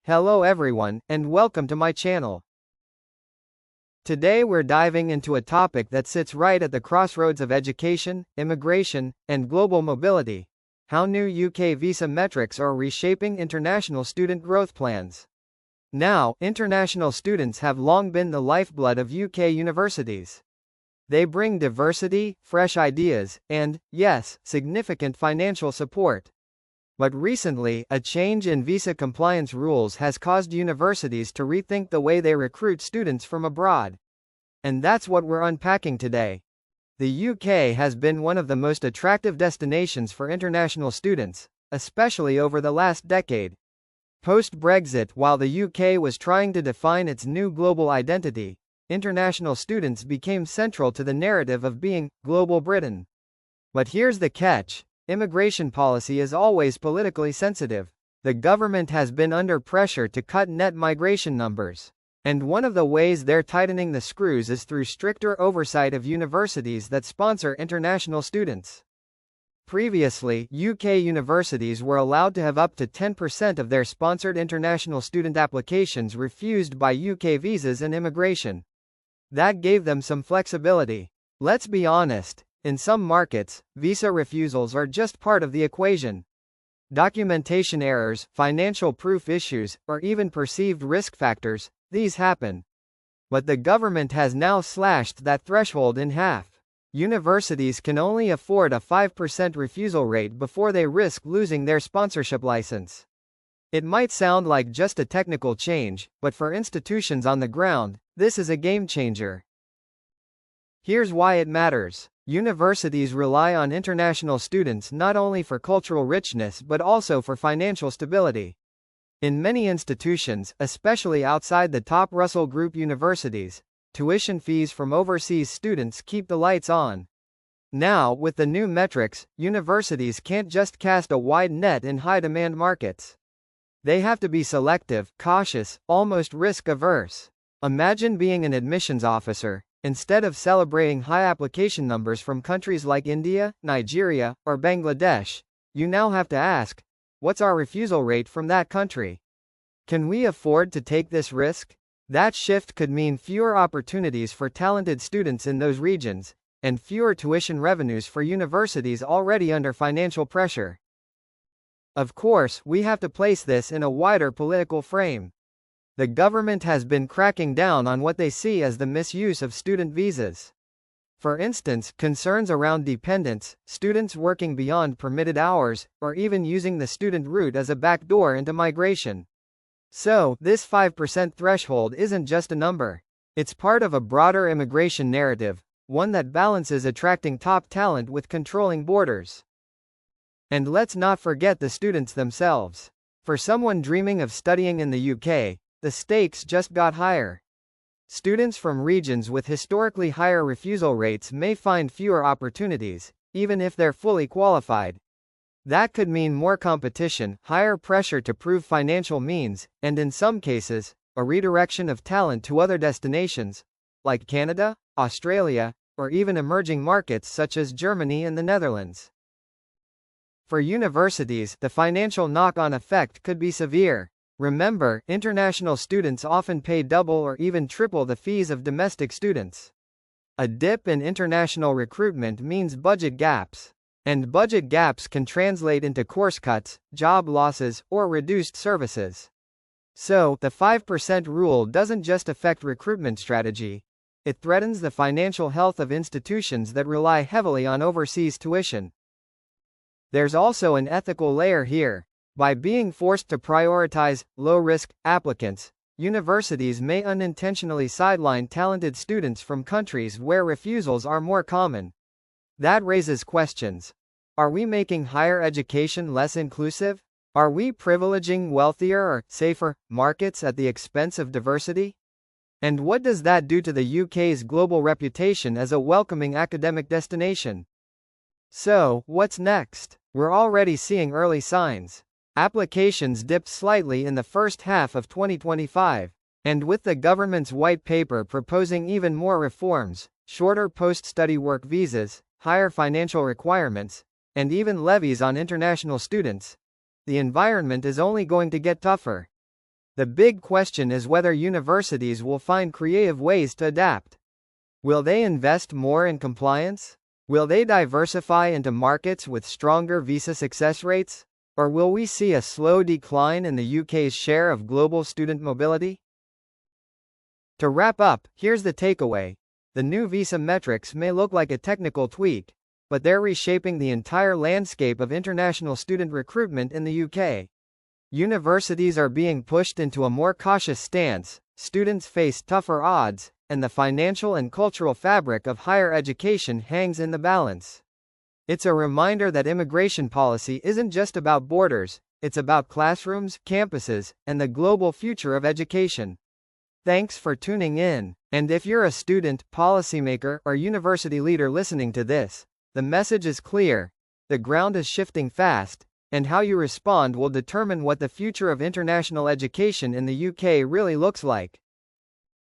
Hello everyone, and welcome to my channel. Today we're diving into a topic that sits right at the crossroads of education, immigration, and global mobility: how new UK visa metrics are reshaping international student growth plans. Now, international students have long been the lifeblood of UK universities. They bring diversity, fresh ideas, and, yes, significant financial support. But recently, a change in visa compliance rules has caused universities to rethink the way they recruit students from abroad. And that's what we're unpacking today. The UK has been one of the most attractive destinations for international students, especially over the last decade. Post-Brexit, while the UK was trying to define its new global identity, international students became central to the narrative of being global Britain. But here's the catch: immigration policy is always politically sensitive. The government has been under pressure to cut net migration numbers. And one of the ways they're tightening the screws is through stricter oversight of universities that sponsor international students. Previously, UK universities were allowed to have up to 10% of their sponsored international student applications refused by UK visas and immigration. That gave them some flexibility. Let's be honest, in some markets, visa refusals are just part of the equation. Documentation errors, financial proof issues, or even perceived risk factors, these happen. But the government has now slashed that threshold in half. Universities can only afford a 5% refusal rate before they risk losing their sponsorship license. It might sound like just a technical change, but for institutions on the ground, this is a game changer. Here's why it matters. Universities rely on international students not only for cultural richness but also for financial stability. In many institutions, especially outside the top Russell Group universities, tuition fees from overseas students keep the lights on. Now, with the new metrics, universities can't just cast a wide net in high-demand markets. They have to be selective, cautious, almost risk-averse. Imagine being an admissions officer. Instead of celebrating high application numbers from countries like India, Nigeria, or Bangladesh, you now have to ask, what's our refusal rate from that country? Can we afford to take this risk? That shift could mean fewer opportunities for talented students in those regions, and fewer tuition revenues for universities already under financial pressure. Of course, we have to place this in a wider political frame. The government has been cracking down on what they see as the misuse of student visas. For instance, concerns around dependents, students working beyond permitted hours, or even using the student route as a backdoor into migration. So, this 5% threshold isn't just a number. It's part of a broader immigration narrative, one that balances attracting top talent with controlling borders. And let's not forget the students themselves. For someone dreaming of studying in the UK, the stakes just got higher. Students from regions with historically higher refusal rates may find fewer opportunities, even if they're fully qualified. That could mean more competition, higher pressure to prove financial means, and in some cases, a redirection of talent to other destinations, like Canada, Australia, or even emerging markets such as Germany and the Netherlands. For universities, the financial knock-on effect could be severe. Remember, international students often pay double or even triple the fees of domestic students. A dip in international recruitment means budget gaps. And budget gaps can translate into course cuts, job losses, or reduced services. So, the 5% rule doesn't just affect recruitment strategy. It threatens the financial health of institutions that rely heavily on overseas tuition. There's also an ethical layer here. By being forced to prioritize low-risk applicants, universities may unintentionally sideline talented students from countries where refusals are more common. That raises questions. Are we making higher education less inclusive? Are we privileging wealthier or safer markets at the expense of diversity? And what does that do to the UK's global reputation as a welcoming academic destination? So, what's next? We're already seeing early signs. Applications dipped slightly in the first half of 2025, and with the government's white paper proposing even more reforms, shorter post-study work visas, higher financial requirements, and even levies on international students, the environment is only going to get tougher. The big question is whether universities will find creative ways to adapt. Will they invest more in compliance? Will they diversify into markets with stronger visa success rates? Or will we see a slow decline in the UK's share of global student mobility? To wrap up, here's the takeaway. The new visa metrics may look like a technical tweak, but they're reshaping the entire landscape of international student recruitment in the UK. Universities are being pushed into a more cautious stance, students face tougher odds, and the financial and cultural fabric of higher education hangs in the balance. It's a reminder that immigration policy isn't just about borders, it's about classrooms, campuses, and the global future of education. Thanks for tuning in, and if you're a student, policymaker, or university leader listening to this, the message is clear. The ground is shifting fast, and how you respond will determine what the future of international education in the UK really looks like.